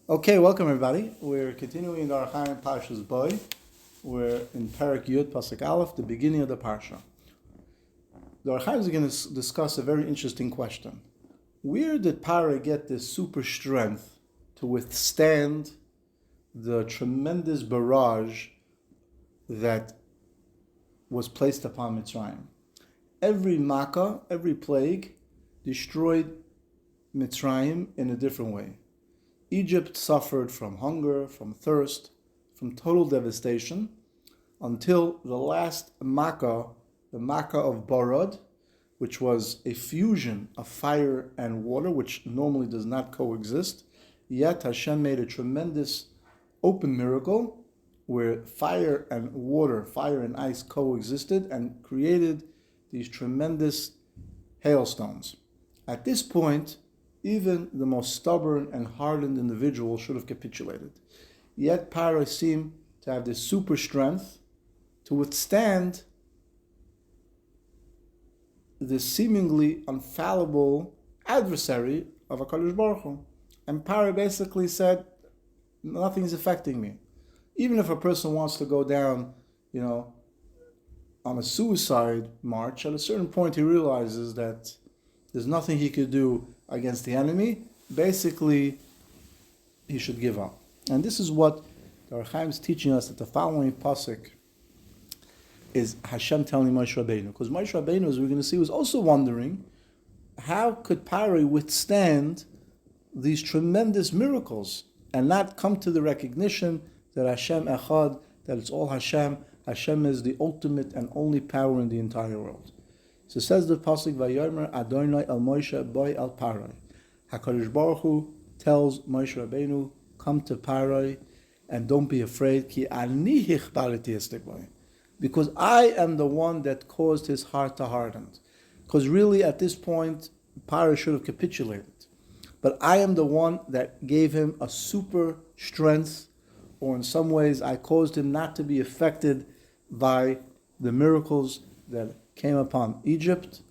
Okay, welcome everybody. We're continuing our Hachaim Parshas Boy. We're in Parak Yud Pasuk Aleph, the beginning of the Parsha. The Hachaim is going to discuss a very interesting question. Where did Pharaoh get this super strength to withstand the tremendous barrage that was placed upon Mitzrayim? Every Makkah, every plague, destroyed Mitzrayim in a different way. Egypt suffered from hunger, from thirst, from total devastation, until the last Makkah, the Makkah of Barad, which was a fusion of fire and water, which normally does not coexist. Yet Hashem made a tremendous open miracle where fire and water, fire and ice coexisted and created these tremendous hailstones. At this point, even the most stubborn and hardened individual should have capitulated. Yet Pharaoh seemed to have this super strength to withstand this seemingly infallible adversary of Hakadosh Baruch Hu. And Pharaoh basically said, nothing's affecting me. Even if a person wants to go down, on a suicide march, at a certain point he realizes that there's nothing he could do against the enemy. Basically, he should give up. And this is what the Hachaim is teaching us, that the following pasuk is Hashem telling Moshe Rabbeinu. Because Moshe Rabbeinu, as we're going to see, was also wondering, how could Pharaoh withstand these tremendous miracles and not come to the recognition that Hashem Echad, that it's all Hashem. Hashem is the ultimate and only power in the entire world. So says the pasuk, Vayomer Adonai el Moshe boy el Parai. Hakadosh Baruch Hu tells Moshe Rabbeinu, come to Parai and don't be afraid, ki ani hichbariti estekboi, because I am the one that caused his heart to harden. Because really, at this point, Parai should have capitulated, but I am the one that gave him a super strength, or in some ways, I caused him not to be affected by the miracles that came upon Egypt,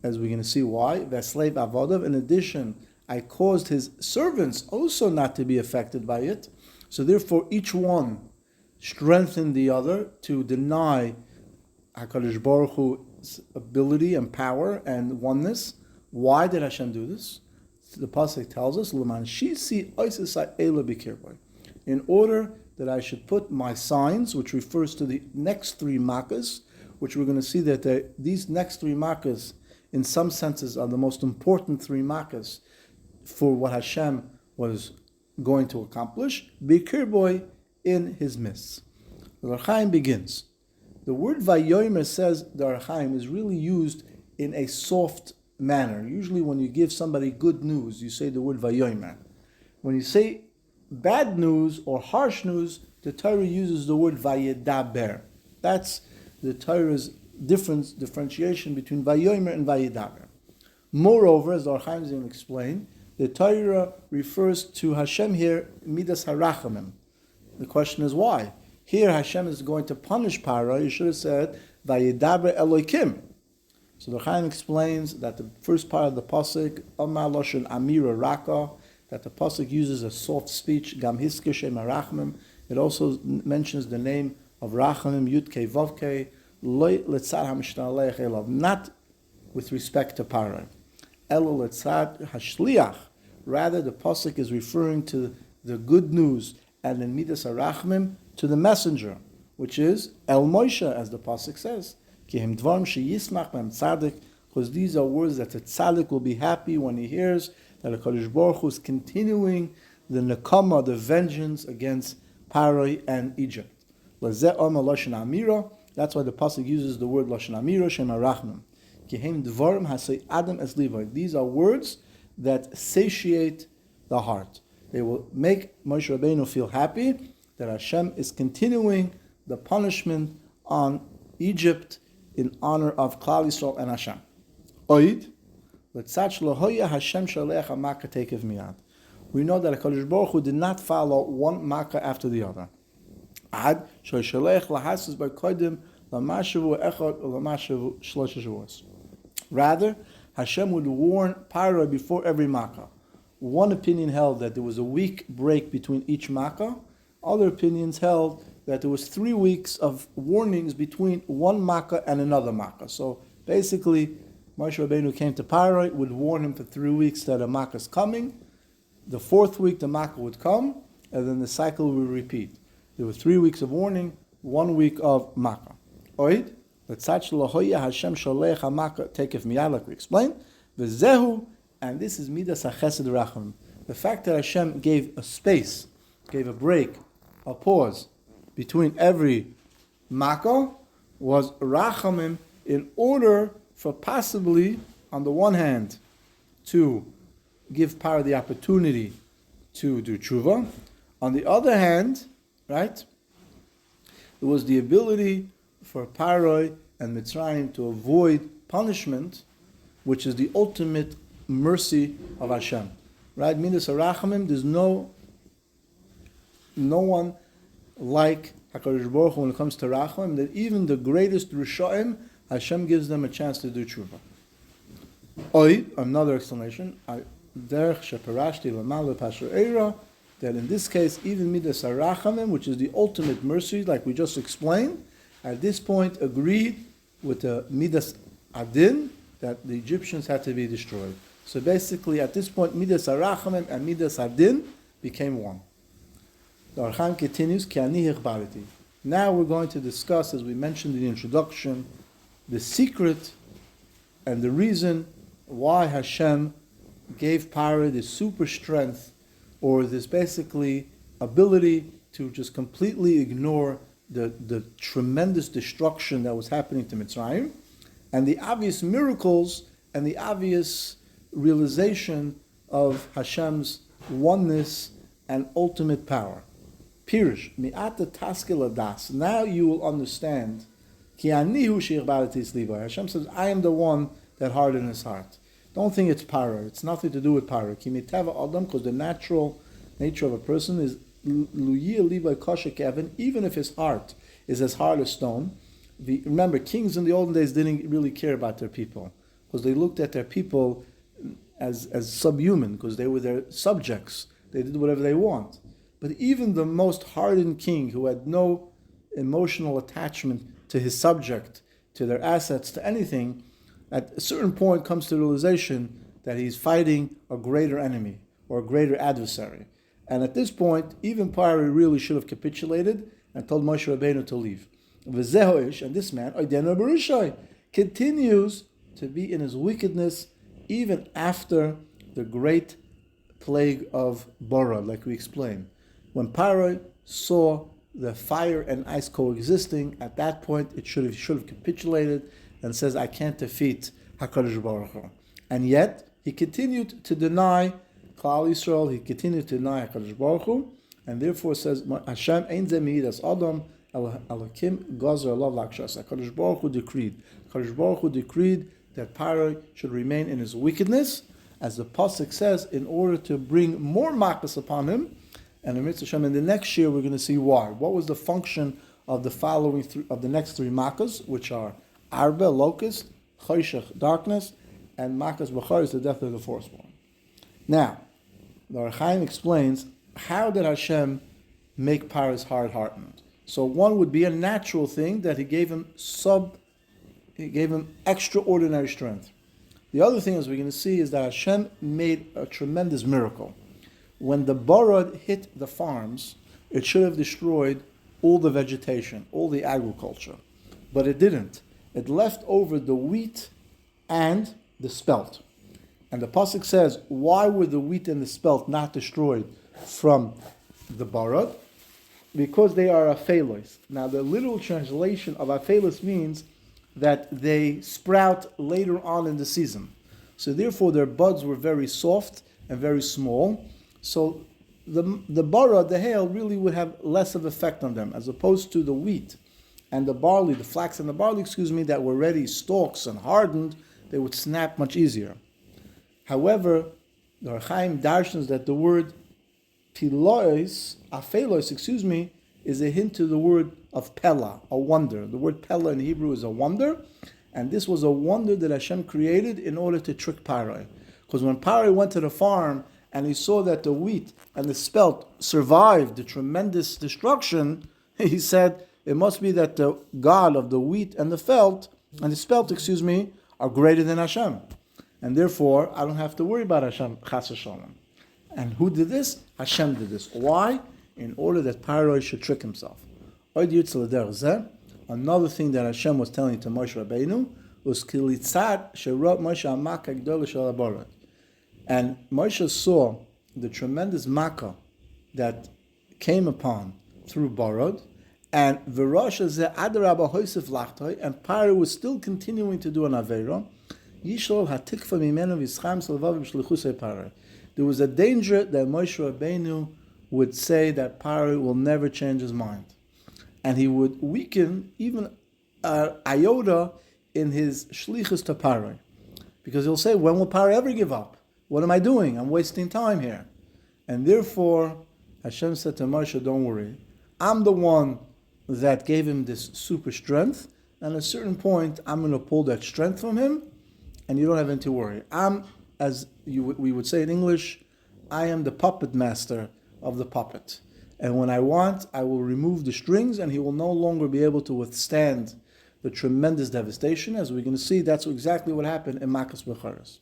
as we're going to see why. Veslave avodav. In addition, I caused his servants also not to be affected by it. So therefore, each one strengthened the other to deny Hakadosh Baruch Hu's ability and power and oneness. Why did Hashem do this? The pasuk tells us, "L'man shisi oisesai ela b'kirbai," in order that I should put my signs, which refers to the next three makkahs, which we're going to see that these next three makkahs, in some senses, are the most important three makkahs for what Hashem was going to accomplish, Bikirboy, in his midst. The Hachaim begins. The word Vayomer, says the Hachaim, is really used in a soft manner. Usually when you give somebody good news, you say the word Vayomer. When you say bad news or harsh news, the Torah uses the word Vayedaber. That's the Torah's differentiation between Vayomer and Vayedaber. Moreover, as the Hachaim is going to explain, the Torah refers to Hashem here, Midas Harachamim. The question is why? Here Hashem is going to punish Pharaoh. You should have said Vayedaber Elokim. So the Hachaim explains that the first part of the pasuk, Amar Loshen Amira Raka, that the pasuk uses a soft speech, Gam Hiske Shem Harachamim. It also mentions the name of Rachamim, Yud Kei Vav Kei, Loi Letzad HaMishna Aleich Elav, not with respect to Pharaoh. Elo Letzad HaShliach. Rather, the pasuk is referring to the good news and in Midas HaRachmim to the messenger, which is El Moshe, as the pasuk says. Ki hem dvarim sheyismach b'hem tzadik, because these are words that the tzaddik will be happy when he hears that HaKadosh Baruch Hu is continuing the nekama, the vengeance against Pharaoh and Egypt. Lazeh Omer Loshen Amira. That's why the pasuk uses the word Loshen Amira, Shem Arachnim. Kihem Dvarim Hasei Adam Es Levi. These are words that satiate the heart. They will make Moshe Rabbeinu feel happy that Hashem is continuing the punishment on Egypt in honor of Klal Yisrael and Hashem. Oid Letzach Lohoya Hashem Shalech HaMakkah Tekev Miyad. We know that HaKadosh Baruch Hu did not follow one Makkah after the other. Ad Shoshalech Lahasis by Kodim Lamashavu Echad Lamashavu Shlosh Shavuos. Rather, Hashem would warn Pharaoh before every Makkah. One opinion held that there was a week break between each makkah. Other opinions held that there was 3 weeks of warnings between one makkah and another makkah. So basically, Moshe Rabbeinu came to Pharaoh, would warn him for 3 weeks that a makkah is coming. The 4th week, the makkah would come, and then the cycle would repeat. There were 3 weeks of warning, 1 week of makkah. Oid, Hashem sholech hamakah takef miyad, like we explained. V'zehu, and this is midas hachesed racham. The fact that Hashem gave a space, gave a break, a pause between every makkah was rachamim, in order for possibly, on the one hand, to give Pharaoh the opportunity to do tshuva. On the other hand, right, it was the ability for Pharaoh and Mitzrayim to avoid punishment, which is the ultimate mercy of Hashem. Right? Midas harachamim, there's no one like Hakadosh Baruch Hu when it comes to rachamim, that even the greatest Rishaim, Hashem gives them a chance to do tshuva. Another explanation, derech sheparashti l'mal l'pasher eira, that in this case, even midas harachamim, which is the ultimate mercy, like we just explained, at this point agreed with the midas adin, that the Egyptians had to be destroyed. So basically, at this point, midas harachamim and midas adin became one. The Hachaim continues, Ki ani hichbariti. Now we're going to discuss, as we mentioned in the introduction, the secret and the reason why Hashem gave Pharaoh this super strength, or this basically ability to just completely ignore the tremendous destruction that was happening to Mitzrayim, and the obvious miracles and the obvious realization of Hashem's oneness and ultimate power. Pirish, mi'ata taskil adas. Now you will understand. Ki anihu sheichbaratis liba. Hashem says, I am the one that hardened his heart. Don't think it's Pharaoh. It's nothing to do with Pharaoh. Ki miteva adam, because the natural nature of a person is luyia liba kosher kevin, even if his heart is as hard as stone. Remember, kings in the olden days didn't really care about their people, because they looked at their people as subhuman, because they were their subjects. They did whatever they want. But even the most hardened king, who had no emotional attachment to his subject, to their assets, to anything, at a certain point comes to the realization that he's fighting a greater enemy or a greater adversary. And at this point, even Pharaoh really should have capitulated and told Moshe Rabbeinu to leave. V'zehoish, and this man, Oidenu Barishai, continues to be in his wickedness even after the great plague of Bara, like we explained. When Pharaoh saw the fire and ice coexisting, at that point it should have capitulated and says, I can't defeat Hakadosh Baruch Hu. And yet he continued to deny Klal Yisrael, he continued to deny Hakadosh Baruch Hu, and therefore says, Hashem ein ze midas Adam Elokim Gazer Alav Lakshas. Hakadosh Baruch Hu decreed. Hakadosh Baruch Hu decreed that Pharaoh should remain in his wickedness, as the pasuk says, in order to bring more makas upon him. And in the next year we're going to see why. What was the function of the following of the next 3 makas, which are Arba, locust, Choshech, darkness, and makas Bachar is the death of the firstborn. Now, the Hachaim explains, how did Hashem make Pharaoh's heart hardened? So one would be a natural thing, that he gave him extraordinary strength. The other thing, as we're going to see, is that Hashem made a tremendous miracle. When the Barad hit the farms, it should have destroyed all the vegetation, all the agriculture. But it didn't. It left over the wheat and the spelt. And the pasuk says, why were the wheat and the spelt not destroyed from the Barad? Because they are aphelos. Now the literal translation of aphelos means that they sprout later on in the season. So therefore their buds were very soft and very small. So the bara, the hail, really would have less of effect on them, as opposed to the wheat and the barley, the flax and the barley, that were already stalks and hardened, they would snap much easier. However, the Hachaim darshans that the word aphelos, is a hint to the word of pella, a wonder. The word pella in Hebrew is a wonder, and this was a wonder that Hashem created in order to trick Pharaoh. Because when Pharaoh went to the farm and he saw that the wheat and the spelt survived the tremendous destruction, he said, it must be that the God of the wheat and the spelt, are greater than Hashem. And therefore, I don't have to worry about Hashem, chas v'shalom. And who did this? Hashem did this. Why? In order that Pharaoh should trick himself. Another thing that Hashem was telling to Moshe Rabbeinu was kilitzat sherot Moshe amaka gdola shel haborot. And Moshe saw the tremendous makkah that came upon through Borod, and V'rosha ze adarabah hoisef lachtoi, and Pharaoh was still continuing to do an aveira. Yishol hatikva mimenu v'yischam selvav b'shlichusei Pharaoh. There was a danger that Moshe Rabbeinu would say that Pharaoh will never change his mind, and he would weaken even iota in his shlichus to Pharaoh, because he'll say, when will Pharaoh ever give up? What am I doing? I'm wasting time here. And therefore, Hashem said to Moshe, don't worry. I'm the one that gave him this super strength, and at a certain point, I'm going to pull that strength from him, and you don't have anything to worry. We would say in English, I am the puppet master of the puppet. And when I want, I will remove the strings, and he will no longer be able to withstand the tremendous devastation. As we're going to see, that's exactly what happened in Makas Becharas.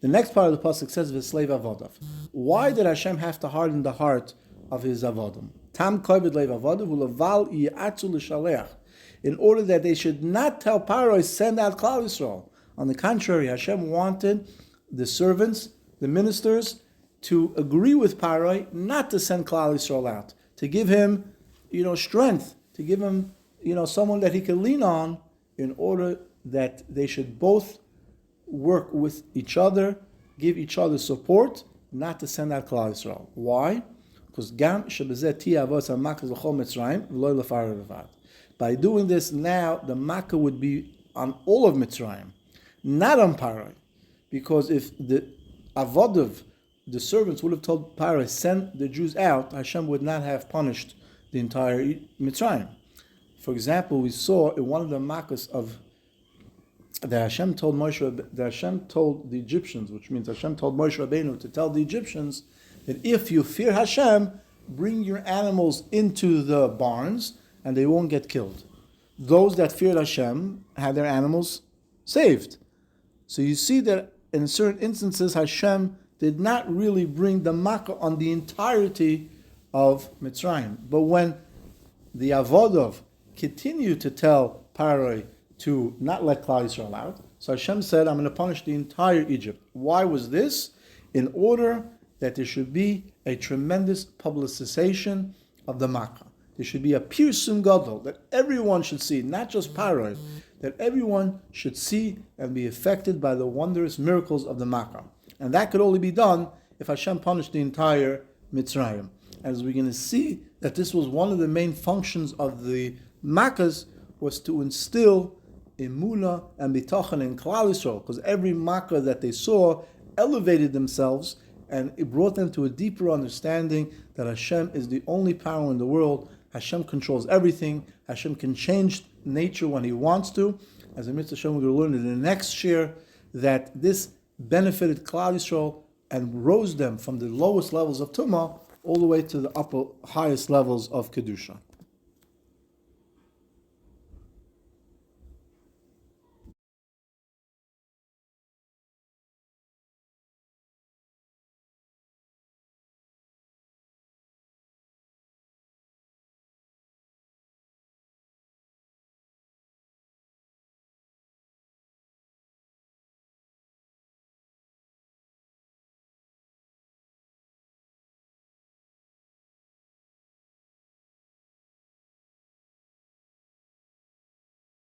The next part of the pasuk says, "V'slave avodav." Why did Hashem have to harden the heart of his avodim? Tam kovid leiv avodav u'leval yi'atzu l'shaleach, in order that they should not tell Pharaoh, send out Klal Yisrael. On the contrary, Hashem wanted the servants, the ministers, to agree with Pharaoh not to send Klal Yisrael out, to give him, strength, to give him, someone that he can lean on, in order that they should both work with each other, give each other support, not to send out Klal Yisrael. Why? Because by doing this, now the Makkah would be on all of Mitzrayim, not on Pharaoh. Because if the Avodav, the servants, would have told Pharaoh, send the Jews out, Hashem would not have punished the entire Mitzrayim. For example, we saw in one of the Makkahs of that Hashem told the Egyptians, which means Hashem told Moshe Rabbeinu to tell the Egyptians that if you fear Hashem, bring your animals into the barns and they won't get killed. Those that feared Hashem had their animals saved. So you see that in certain instances Hashem did not really bring the Makkah on the entirety of Mitzrayim. But when the Avodov continued to tell Pharaoh to not let Klal Yisrael out, so Hashem said, I'm going to punish the entire Egypt. Why was this? In order that there should be a tremendous publicization of the Makkah. There should be a pirsum gadol, that everyone should see, not just Pharaoh, that everyone should see and be affected by the wondrous miracles of the Makkah. And that could only be done if Hashem punished the entire Mitzrayim. As we're going to see, that this was one of the main functions of the Makkahs, was to instill Emunah and Bitachon in Klal Yisrael, because every Makkah that they saw elevated themselves, and it brought them to a deeper understanding that Hashem is the only power in the world. Hashem controls everything. Hashem can change nature when He wants to. As a mitzvah Hashem, we're going to learn in the next year that this benefited Klal Yisrael and rose them from the lowest levels of Tumah all the way to the highest levels of Kedusha.